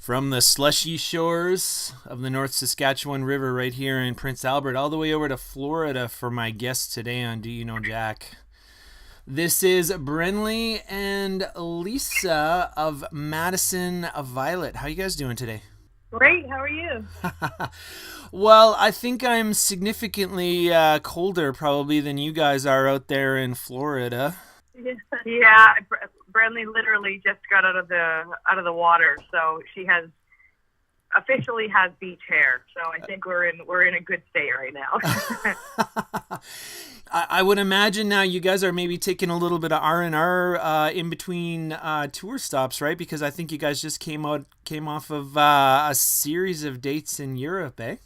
From the slushy shores of the North Saskatchewan River right here in Prince Albert all the way over to Florida for my guest today on Do You Know Jack. This is Brenley and Lisa of Madison Violet. How you guys doing today? Great. How are you? Well, I think I'm significantly colder probably than you guys are out there in Florida. Yeah, Brenley literally just got out of the water, so she has officially has beach hair. So I think we're in a good state right now. I would imagine now you guys are maybe taking a little bit of R&R in between tour stops, right? Because I think you guys just came off of a series of dates in Europe, eh?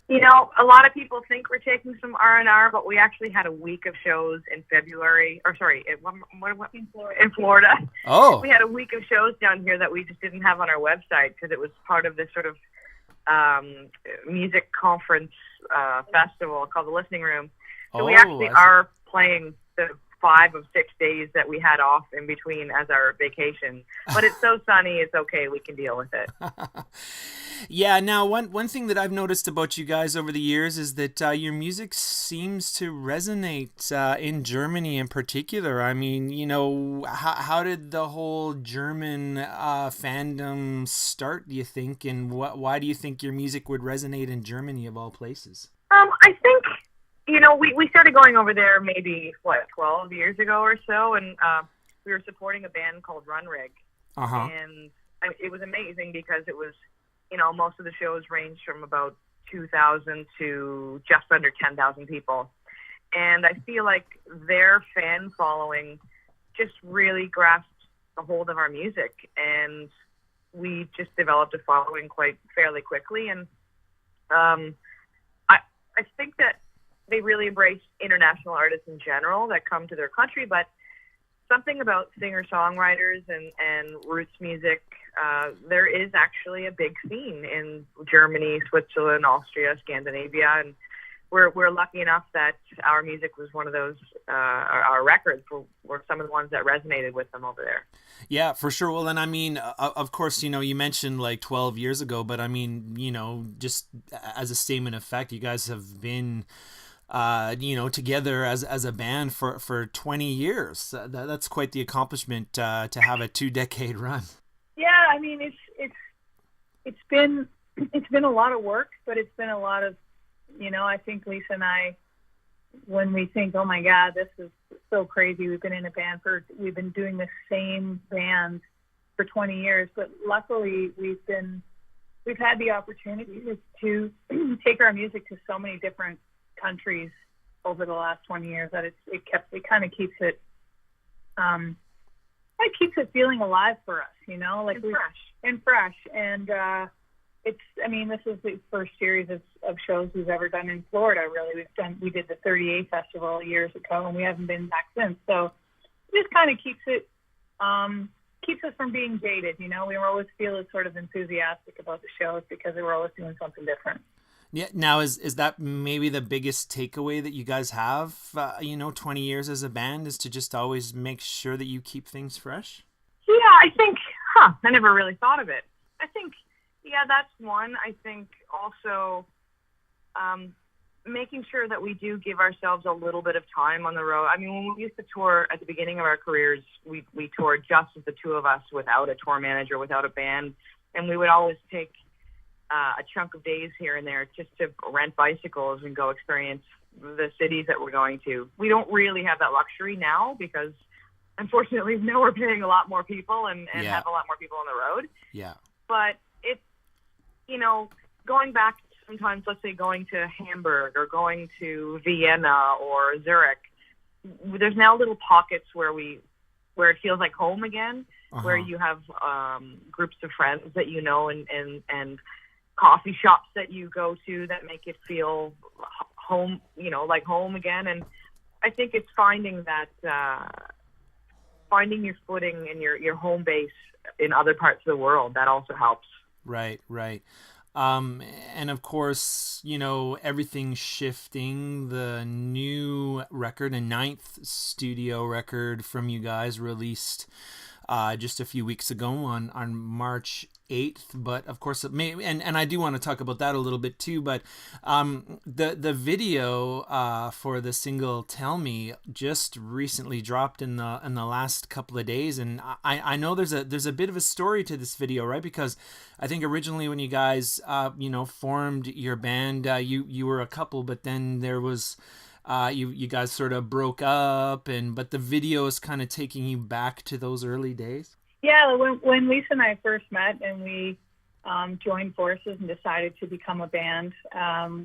A lot of people think we're taking some R&R, but we actually had a week of shows in February, or sorry, in Florida. Oh, We had a week of shows down here that we just didn't have on our website because it was part of this sort of music conference festival called the Listening Room. So we actually I see. are playing the 5 of 6 days that we had off in between as our vacation. But it's so sunny, it's okay. We can deal with it. Yeah, now one thing that I've noticed about you guys over the years is that your music seems to resonate in Germany in particular. I mean, how did the whole German fandom start, do you think? And why do you think your music would resonate in Germany of all places? I think, we started going over there maybe, 12 years ago or so, and we were supporting a band called Runrig. Uh-huh. And it was amazing because it was, most of the shows ranged from about 2,000 to just under 10,000 people. And I feel like their fan following just really grasped a hold of our music. And we just developed a following quite fairly quickly. And I think that they really embrace international artists in general that come to their country, but something about singer-songwriters and roots music, there is actually a big scene in Germany, Switzerland, Austria, Scandinavia, and we're lucky enough that our music was one of those, our records were some of the ones that resonated with them over there. Yeah, for sure. Well, and I mean, of course, you mentioned like 12 years ago, but I mean, just as a statement of fact, you guys have been together as a band for 20 years. That's quite the accomplishment to have a 2 decade run. Yeah, I mean it's been a lot of work, but it's been a lot of I think Lisa and I, when we think, oh my God, this is so crazy. We've been doing the same band for 20 years, but luckily we've had the opportunity to take our music to so many different countries over the last 20 years that it kind of keeps it feeling alive for us, like Fresh. And this is the first series of shows we've ever done in Florida. Really, we did the 38 festival years ago, and we haven't been back since. So it just kind of keeps us from being jaded. We always feel sort of enthusiastic about the shows because we're always doing something different. Yeah. Now, is that maybe the biggest takeaway that you guys have? 20 years as a band is to just always make sure that you keep things fresh. Yeah, I think, I never really thought of it. I think, yeah, that's one. I think also making sure that we do give ourselves a little bit of time on the road. I mean, when we used to tour at the beginning of our careers, we toured just as the two of us without a tour manager, without a band, and we would always take a chunk of days here and there just to rent bicycles and go experience the cities that we're going to. We don't really have that luxury now because unfortunately now we're paying a lot more people and Yeah. have a lot more people on the road. Yeah. But it's, going back sometimes, let's say going to Hamburg or going to Vienna or Zurich, there's now little pockets where it feels like home again, where Uh-huh. you have groups of friends that and coffee shops that you go to that make it feel home, like home again. And I think it's finding your footing and your home base in other parts of the world that also helps. Right, right. And of course, everything's shifting. The new record, a ninth studio record from you guys, released just a few weeks ago on March 8th, but of course, and I do want to talk about that a little bit too. But the video for the single "Tell Me" just recently dropped in the last couple of days, and I know there's a bit of a story to this video, right? Because I think originally when you guys formed your band, you were a couple, but then there was you guys sort of broke up, but the video is kind of taking you back to those early days. Yeah, when Lisa and I first met and we joined forces and decided to become a band,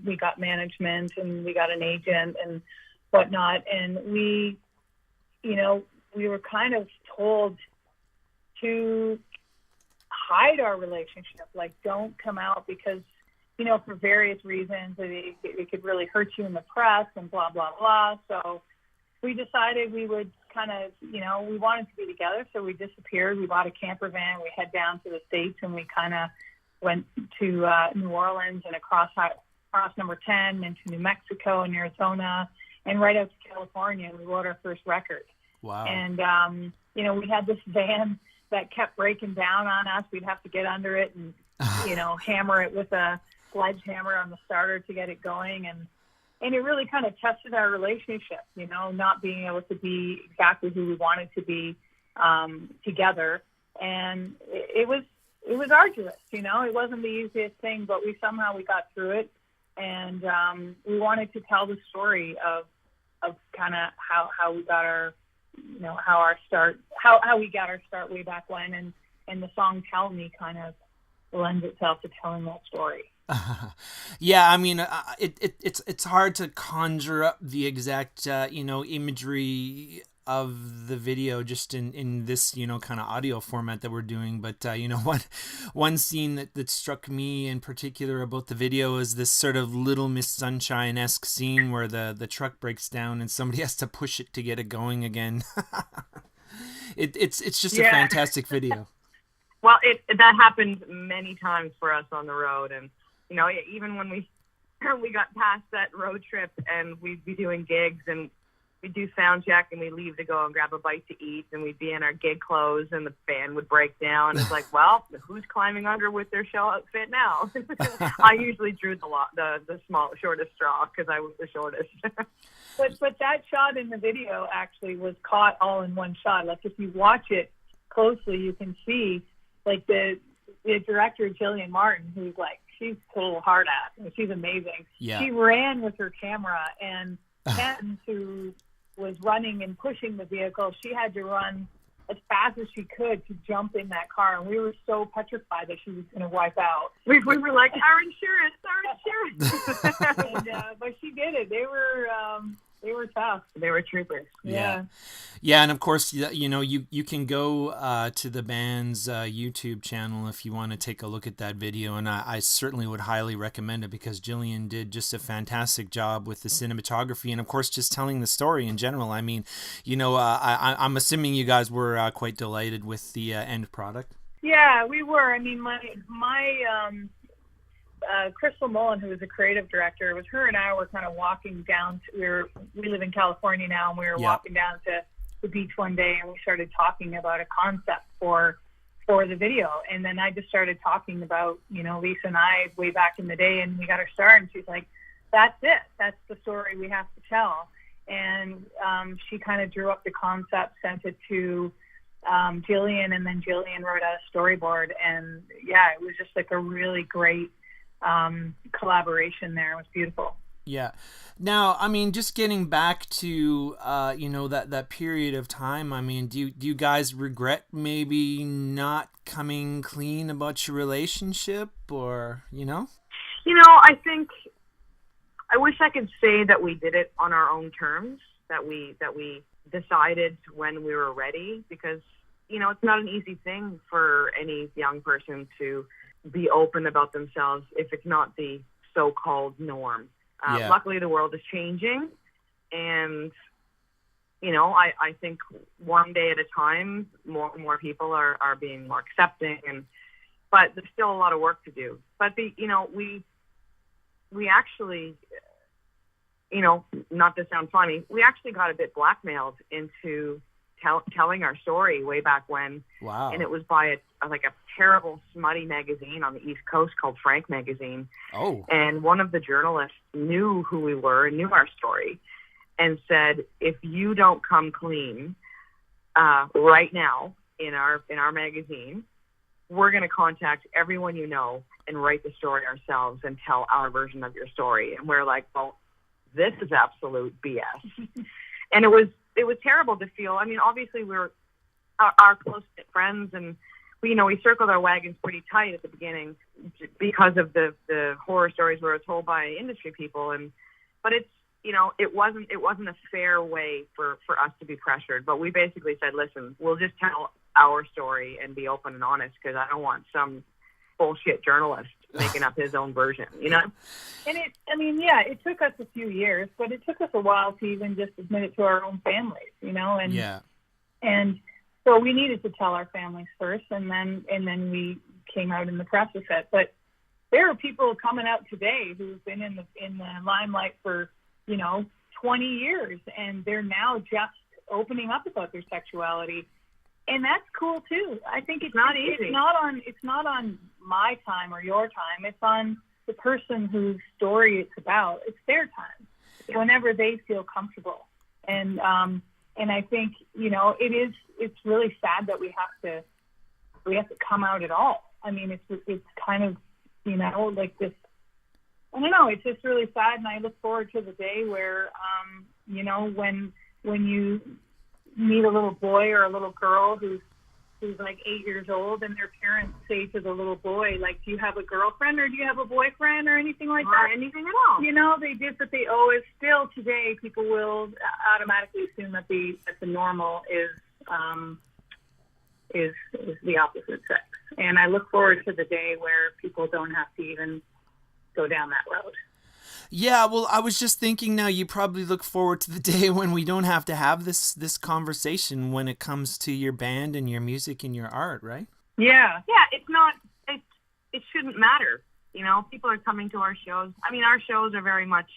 we got management and we got an agent and whatnot. And we were kind of told to hide our relationship, like don't come out because, for various reasons, it could really hurt you in the press and blah, blah, blah. So we decided we would kind of, we wanted to be together, so we disappeared. We bought a camper van. We head down to the States, and we kind of went to New Orleans and across number 10 into New Mexico and Arizona and right out to California, and we wrote our first record. Wow. And, we had this van that kept breaking down on us. We'd have to get under it and, hammer it with a sledgehammer on the starter to get it going. And it really kind of tested our relationship, not being able to be exactly who we wanted to be together. And it was arduous, it wasn't the easiest thing, but we got through it. And we wanted to tell the story of kind of how we got our, how we got our start way back when. And the song "Tell Me" kind of lends itself to telling that story. Yeah, I mean, it's hard to conjure up the exact imagery of the video just in this kind of audio format that we're doing. But one scene that struck me in particular about the video is this sort of Little Miss Sunshine-esque scene where the truck breaks down and somebody has to push it to get it going again. It's just a fantastic video. Well, that happened many times for us on the road, and even when we got past that road trip and we'd be doing gigs and we'd do sound check and we'd leave to go and grab a bite to eat and we'd be in our gig clothes and the band would break down. It's like, well, who's climbing under with their show outfit now? I usually drew the shortest straw because I was the shortest. But that shot in the video actually was caught all in one shot. Like if you watch it closely, you can see like the director, Jillian Martin, who's like, she's a total hard ass. She's amazing. Yeah. She ran with her camera, and Ken, who was running and pushing the vehicle, she had to run as fast as she could to jump in that car, and we were so petrified that she was going to wipe out. We were like, our insurance. But she did it. They were tough. They were troopers. Yeah. Yeah, and of course, you can go to the band's YouTube channel if you want to take a look at that video, and I certainly would highly recommend it because Jillian did just a fantastic job with the cinematography and, of course, just telling the story in general. I mean, I'm assuming you guys were quite delighted with the end product. Yeah, we were. I mean, my Crystal Mullen, who was the creative director, it was her and I were kind of walking down. We live in California now, and we were walking down to the beach one day, and we started talking about a concept for the video. And then I just started talking about, Lisa and I way back in the day, and we got our start, and she's like, that's it. That's the story we have to tell. And she kind of drew up the concept, sent it to Jillian, and then Jillian wrote out a storyboard. And yeah, it was just like a really great collaboration there. It was beautiful. Yeah. Now, I mean, just getting back to that period of time. I mean, do you guys regret maybe not coming clean about your relationship, or I think I wish I could say that we did it on our own terms, that we decided when we were ready, because it's not an easy thing for any young person to be open about themselves if it's not the so-called norm. Luckily, the world is changing, and I think one day at a time, more and more people are being more accepting, but there's still a lot of work to do. But we actually, not to sound funny, we actually got a bit blackmailed into telling our story way back when. Wow. And it was by a terrible, smutty magazine on the East Coast called Frank Magazine. Oh. And one of the journalists knew who we were and knew our story and said, if you don't come clean right now in our magazine, we're going to contact everyone you know and write the story ourselves and tell our version of your story. And we're like, well, this is absolute BS. And it was terrible to feel. I mean, obviously we were our close-knit friends, and we circled our wagons pretty tight at the beginning because of the horror stories we were told by industry people. But it's, it wasn't a fair way for us to be pressured. But we basically said, listen, we'll just tell our story and be open and honest, because I don't want some bullshit journalist making up his own version, And it took us a few years, but it took us a while to even just admit it to our own families, and yeah. And so we needed to tell our families first, and then we came out in the press with it. But there are people coming out today who've been in the limelight for 20 years, and they're now just opening up about their sexuality, and that's cool too. I think it's not easy. It's not on my time or your time. It's on the person whose story it's about. It's their time, whenever they feel comfortable. And I think it's really sad that we have to come out at all. I mean, it's kind of like this. I don't know. It's just really sad, and I look forward to the day where when you meet a little boy or a little girl who's like 8 years old, and their parents say to the little boy, like, do you have a girlfriend or do you have a boyfriend or anything like that? Anything at all. They did, but they always still today people will automatically assume that the normal is the opposite sex. And I look forward to the day where people don't have to even go down that road. Yeah, well, I was just thinking now you probably look forward to the day when we don't have to have this conversation when it comes to your band and your music and your art, right? Yeah. Yeah, it shouldn't matter. People are coming to our shows. I mean, our shows are very much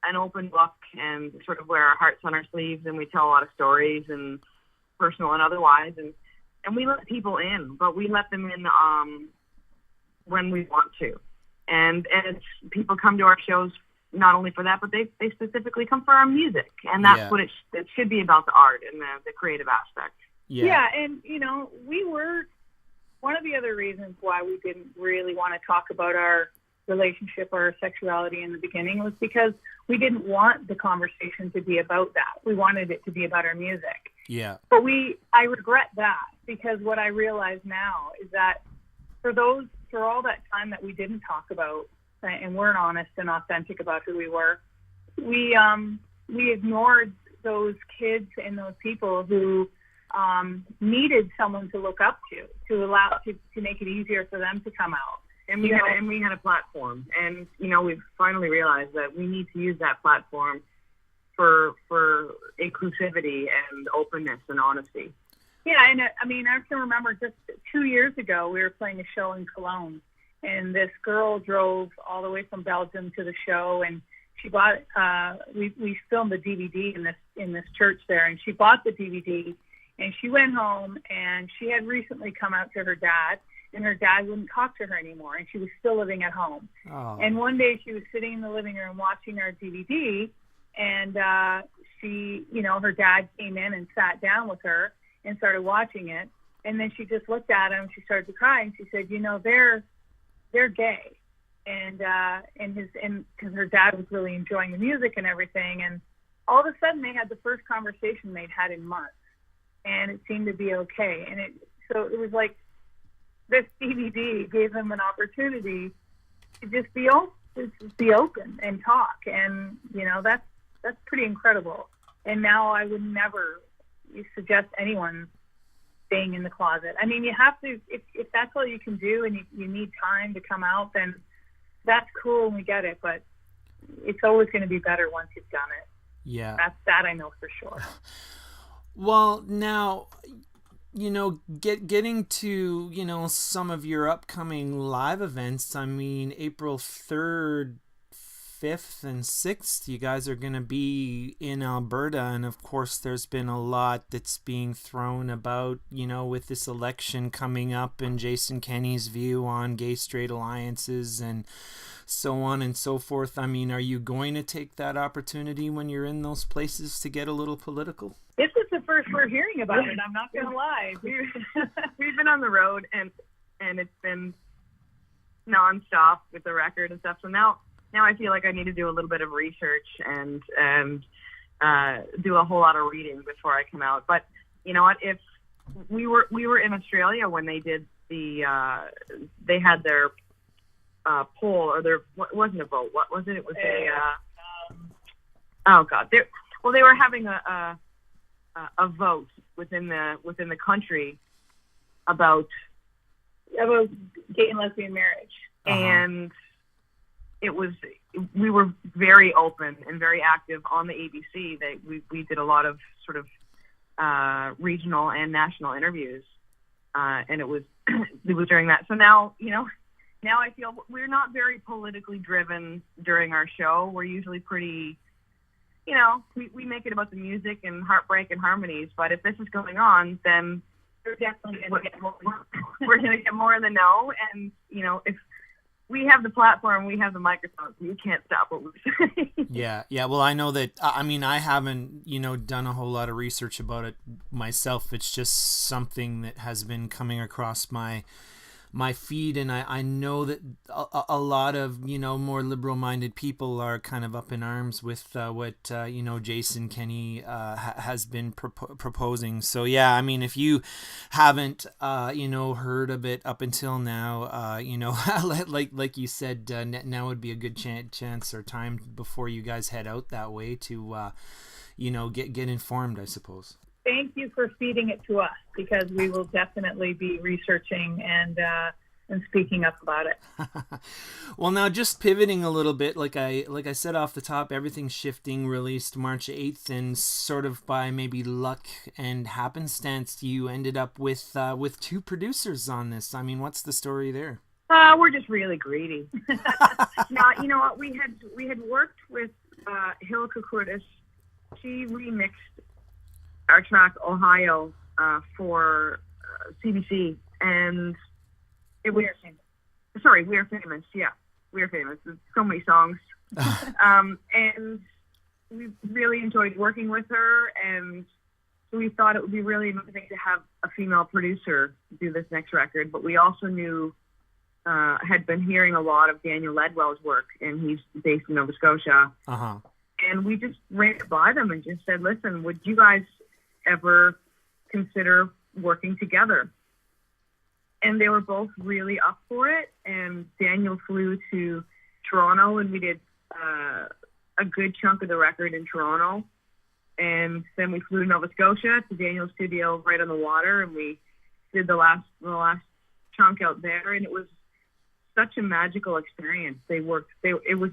an open book and sort of wear our hearts on our sleeves, and we tell a lot of stories, and personal and otherwise, and we let people in, but we let them in when we want to. And people come to our shows not only for that, but they specifically come for our music. And that's what it should be about, the art and the creative aspect. Yeah, and, we were, one of the other reasons why we didn't really want to talk about our relationship or our sexuality in the beginning was because we didn't want the conversation to be about that. We wanted it to be about our music. Yeah. But I regret that, because what I realize now is that for all that time that we didn't talk about and weren't honest and authentic about who we were, we ignored those kids and those people who needed someone to look up to make it easier for them to come out. And we had a platform, and we've finally realized that we need to use that platform for inclusivity and openness and honesty. Yeah, and I can remember just 2 years ago, we were playing a show in Cologne, and this girl drove all the way from Belgium to the show, and she bought. We filmed the DVD in this church there, and she bought the DVD, and she went home, and she had recently come out to her dad, and her dad wouldn't talk to her anymore, and she was still living at home. Oh. And one day she was sitting in the living room watching our DVD, and her dad came in and sat down with her and started watching it, and then she just looked at him. She started to cry, and she said, they're gay, and because her dad was really enjoying the music and everything, and all of a sudden they had the first conversation they'd had in months, and it seemed to be okay, and so it was like this DVD gave them an opportunity to just be open and talk, and that's pretty incredible. And now I would never suggest anyone staying in the closet. I mean, you have to, if that's all you can do and you need time to come out, then that's cool and we get it, but it's always going to be better once you've done it. Yeah. That I know for sure. Well, now, getting to, some of your upcoming live events, I mean, April 3rd, 5th and 6th, you guys are going to be in Alberta. And of course, there's been a lot that's being thrown about, with this election coming up and Jason Kenney's view on gay-straight alliances and so on and so forth. I mean, are you going to take that opportunity when you're in those places to get a little political? This is the first we're hearing about it. I'm not going to lie. We've been on the road and it's been nonstop with the record and stuff. So now I feel like I need to do a little bit of research and do a whole lot of reading before I come out. But you know what? If we were in Australia when they did they had their poll, or there wasn't a vote. What was it? It was oh god. They were having a vote within the country about gay and lesbian marriage, and we were very open and very active on the ABC. We did a lot of sort of regional and national interviews, and it was during that. So now I feel we're not very politically driven during our show. We're usually pretty, we make it about the music and heartbreak and harmonies. But if this is going on, then we're definitely going to get more. We're going to get more in the know. And, if we have the platform, we have the microphone, you can't stop what we're saying. Yeah. Well, I know that, I haven't, done a whole lot of research about it myself. It's just something that has been coming across my feed, and I know that a lot of more liberal-minded people are kind of up in arms with what Jason Kenney has been proposing. So yeah, I mean, if you haven't heard of it up until now, like you said, now would be a good chance or time before you guys head out that way to get informed, I suppose. Thank you for feeding it to us, because we will definitely be researching and speaking up about it. Well, now just pivoting a little bit, like I said off the top, everything's shifting. Released March 8th, and sort of by maybe luck and happenstance, you ended up with 2 producers on this. I mean, what's the story there? We're just really greedy. Now, you know what? We had worked with Hill Kukurtis. She remixed our track Ohio for CBC, and it was We Are Famous. Yeah, We Are Famous. There's so many songs, and we really enjoyed working with her, and so we thought it would be really amazing to have a female producer do this next record. But we also knew had been hearing a lot of Daniel Ledwell's work, and he's based in Nova Scotia. And we just ran it by them and just said, "Listen, would you guys ever consider working together?" And they were both really up for it. And Daniel flew to Toronto, and we did a good chunk of the record in Toronto. And then we flew to Nova Scotia to Daniel's studio right on the water, and we did the last chunk out there. And it was such a magical experience. It was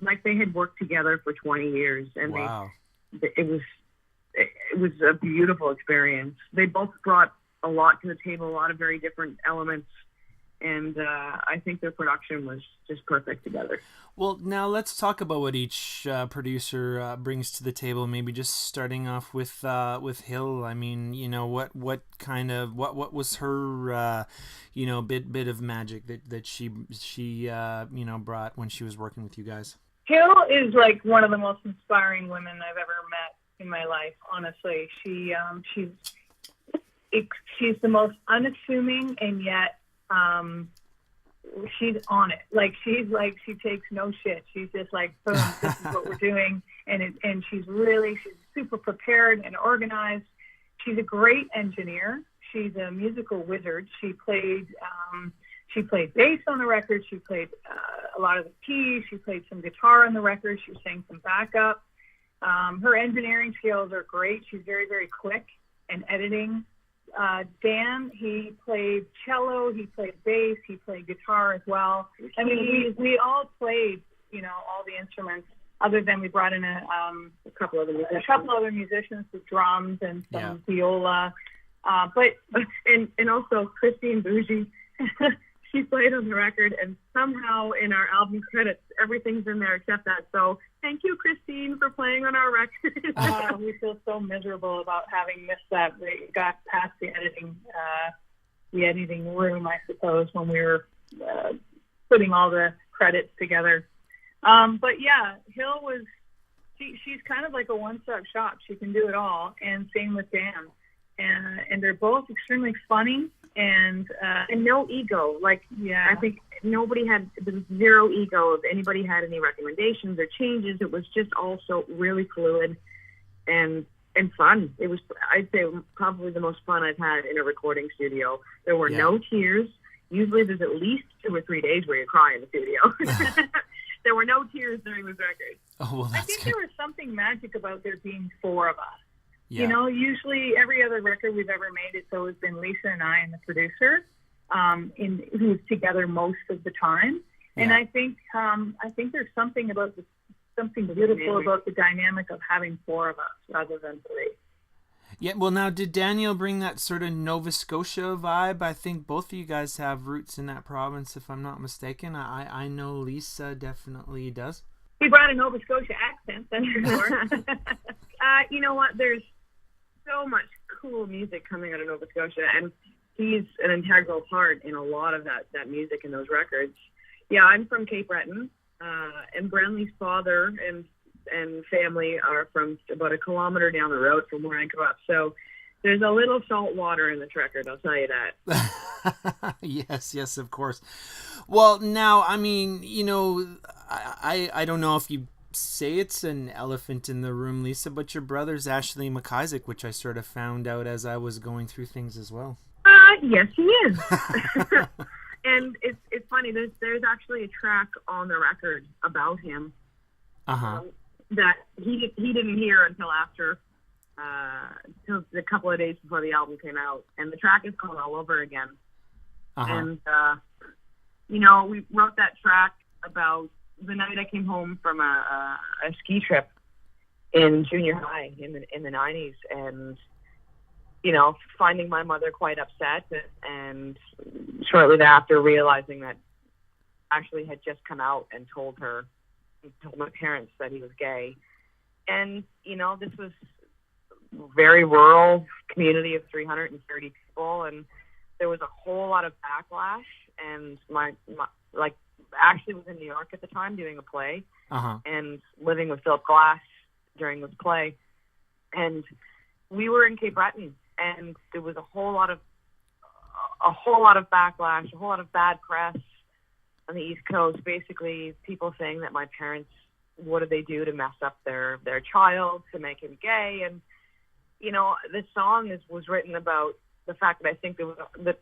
like they had worked together for 20 years, and wow. It was a beautiful experience. They both brought a lot to the table, a lot of very different elements, and I think their production was just perfect together. Well, now let's talk about what each producer brings to the table. Maybe just starting off with Hill. I mean, what was her bit of magic that she brought when she was working with you guys? Hill is like one of the most inspiring women I've ever met in my life. Honestly, she's the most unassuming, and yet she's on it. She takes no shit. She's just like, boom, this is what we're doing. And she's super prepared and organized. She's a great engineer. She's a musical wizard. She played bass on the record. She played a lot of the keys. She played some guitar on the record. She sang some backup. Her engineering skills are great. She's very, very quick in editing. Dan, he played cello, he played bass, he played guitar as well. I mean, we all played, all the instruments, other than we brought in a couple other musicians with drums and some viola. But also Christine Bougie, she played on the record, and somehow in our album credits, everything's in there except that. So thank you, Christine, for playing on our record. We feel so miserable about having missed that. We got past the editing room, I suppose, when we were putting all the credits together. But yeah, Hill was, she's kind of like a one-stop shop. She can do it all, and same with Dan. And they're both extremely funny and no ego. Like, yeah, I think there was zero ego if anybody had any recommendations or changes. It was just also really fluid and fun. It was, I'd say, probably the most fun I've had in a recording studio. There were no tears. Usually there's at least 2 or 3 days where you cry in the studio. There were no tears during this record. Oh, well, I think there was something magic about there being 4 of us. Yeah. You know, usually every other record we've ever made, it's always been Lisa and I and the producer, who's together most of the time. And I think there's something beautiful about the dynamic of having 4 of us rather than 3. Yeah, well, now, did Daniel bring that sort of Nova Scotia vibe? I think both of you guys have roots in that province, if I'm not mistaken. I know Lisa definitely does. He brought a Nova Scotia accent, that's for sure. You know what? There's so much cool music coming out of Nova Scotia, and he's an integral part in a lot of that music and those records. Yeah, I'm from Cape Breton, and Brenley's father and family are from about a kilometer down the road from where I grew up. So there's a little salt water in this record, I'll tell you that. Yes, of course. Well, now, I mean, you know, I don't know if you say it's an elephant in the room, Lisa, but your brother's Ashley McIsaac, which I sort of found out as I was going through things as well. Yes, he is. And it's funny, there's actually a track on the record about him. That he didn't hear until after, till a couple of days before the album came out. And the track is called All Over Again. And, you know, we wrote that track about the night I came home from a ski trip in junior high in the 90s. And, you know, finding my mother quite upset, and shortly thereafter realizing that Ashley had just come out and told my parents that he was gay. And, you know, this was a very rural community of 330 people, and there was a whole lot of backlash. And my Ashley was in New York at the time doing a play, and living with Philip Glass during this play. And we were in Cape Breton, and there was a whole lot of backlash, a whole lot of bad press on the East Coast, basically people saying that my parents, what did they do to mess up their child, to make him gay? And, you know, this song was written about the fact that I think that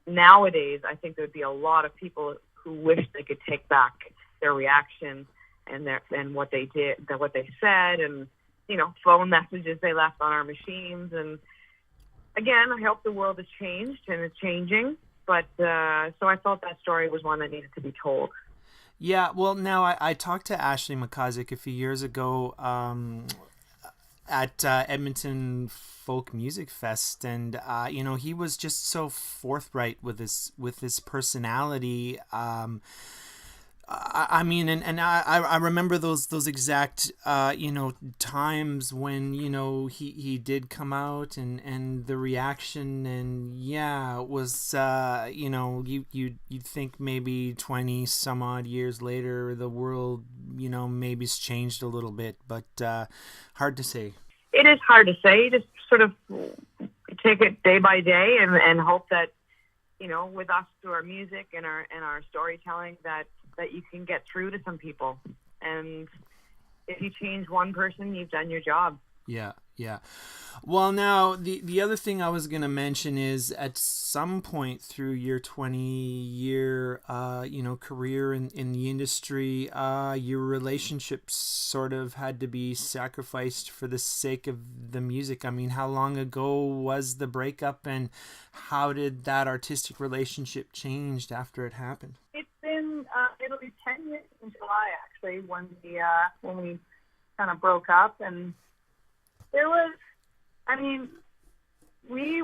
nowadays, I think there would be a lot of people who wish they could take back their reaction and what they did, what they said, and, you know, phone messages they left on our machines. And again, I hope the world has changed and is changing. But so I thought that story was one that needed to be told. Yeah, well, now I talked to Ashley McIsaac a few years ago at Edmonton Folk Music Fest, and you know, he was just so forthright with his personality. I mean, and I remember those exact you know, times when, you know, he did come out and the reaction, and yeah, it was you know, you'd think maybe 20 some odd years later the world, you know, maybe's changed a little bit, but hard to say. It is hard to say. Just sort of take it day by day and hope that, you know, with us through our music and our storytelling, that you can get through to some people. And if you change one person, you've done your job. Yeah. Well, now, the other thing I was going to mention is at some point through your 20-year, you know, career in the industry, your relationships sort of had to be sacrificed for the sake of the music. I mean, how long ago was the breakup, and how did that artistic relationship change after it happened? It's been, it'll be 10 years in July, actually, when we kind of broke up. And there was, I mean, we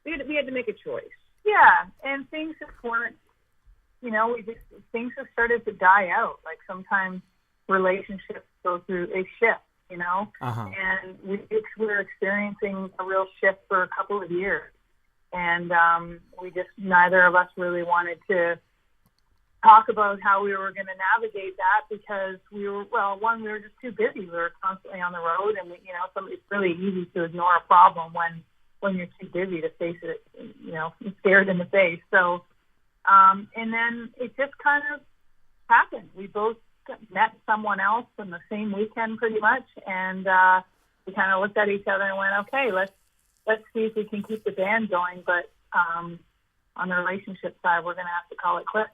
had to make a choice. Yeah, and things just weren't, things have started to die out. Like sometimes relationships go through a shift, and we're experiencing a real shift for a couple of years. And neither of us really wanted to talk about how we were going to navigate that because we were just too busy. We were constantly on the road, and it's really easy to ignore a problem when you're too busy to face it, stared in the face. So, and then it just kind of happened. We both met someone else in the same weekend pretty much, and we kind of looked at each other and went, okay, let's see if we can keep the band going. But on the relationship side, we're going to have to call it quits.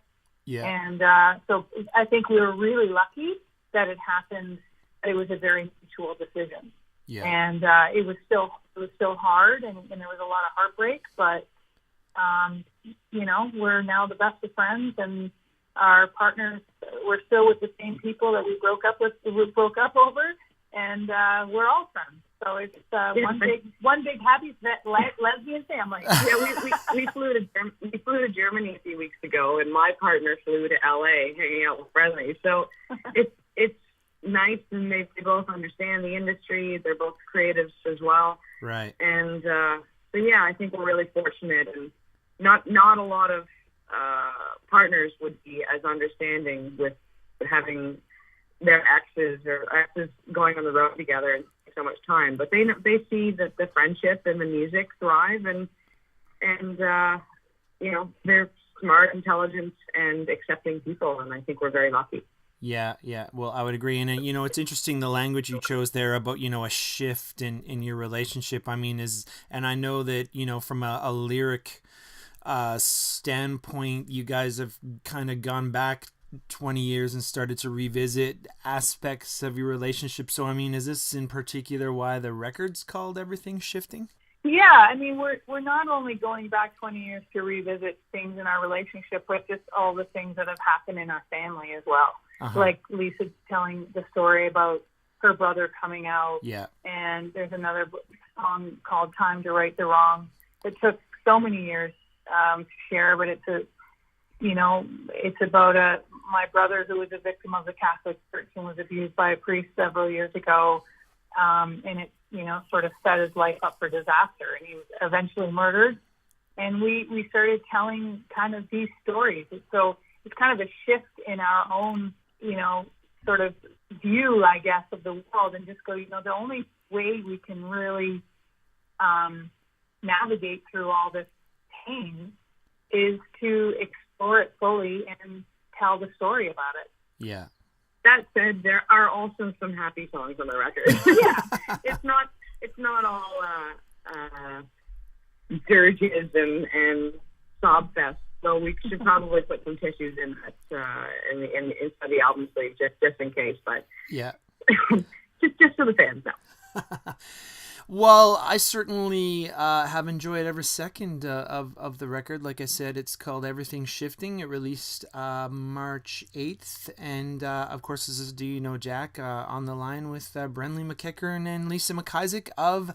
Yeah. And so I think we were really lucky that it happened. It was a very mutual decision. Yeah. And it was still hard, and there was a lot of heartbreak. But we're now the best of friends, and our partners. We're still with the same people that we broke up over, and we're all friends. So it's one big happy lesbian family. Yeah, we flew to Germany a few weeks ago, and my partner flew to LA, hanging out with Brenley. So it's nice, and they both understand the industry. They're both creatives as well, right? And so yeah, I think we're really fortunate, and not a lot of partners would be as understanding with having their exes going on the road together and so much time, but they see that the friendship and the music thrive, and they're smart, intelligent, and accepting people, and I think we're very lucky. Yeah. Well, I would agree. And, it's interesting the language you chose there about, a shift in your relationship. I mean, and I know that, from a lyric standpoint, you guys have kind of gone back 20 years and started to revisit aspects of your relationship. So, I mean, is this in particular why the record's called Everything Shifting? Yeah, I mean, we're not only going back 20 years to revisit things in our relationship, but just all the things that have happened in our family as well. Uh-huh. Like Lisa telling the story about her brother coming out. Yeah. And there's another song called Time to Right the Wrong. It took so many years to share, but it's about my brother who was a victim of the Catholic Church and was abused by a priest several years ago. And it, sort of set his life up for disaster, and he was eventually murdered. And we started telling kind of these stories. So it's kind of a shift in our own, sort of view, I guess, of the world, and just go, the only way we can really navigate through all this pain is to explore it fully and tell the story about it. Yeah. That said, there are also some happy songs on the record. Yeah. It's not all dirges and sob fest. So we should probably put some tissues in inside the album sleeve just in case. But yeah, just so the fans know. Well, I certainly have enjoyed every second of the record. Like I said, it's called Everything Shifting. It released March 8th. And, of course, this is Do You Know Jack on the line with Brenley McEachern and Lisa McIsaac of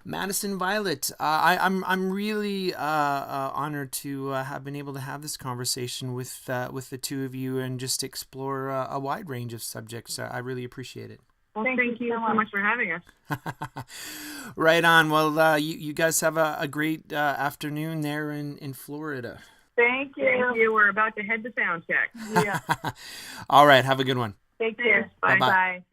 Madison Violet. I'm really honored to have been able to have this conversation with the two of you and just explore a wide range of subjects. I really appreciate it. Well, thank you so much for having us. Right on. Well, you guys have a great afternoon there in Florida. Thank you. Thank you. We're about to head to sound check. Yeah. All right. Have a good one. Take care. Bye. Bye.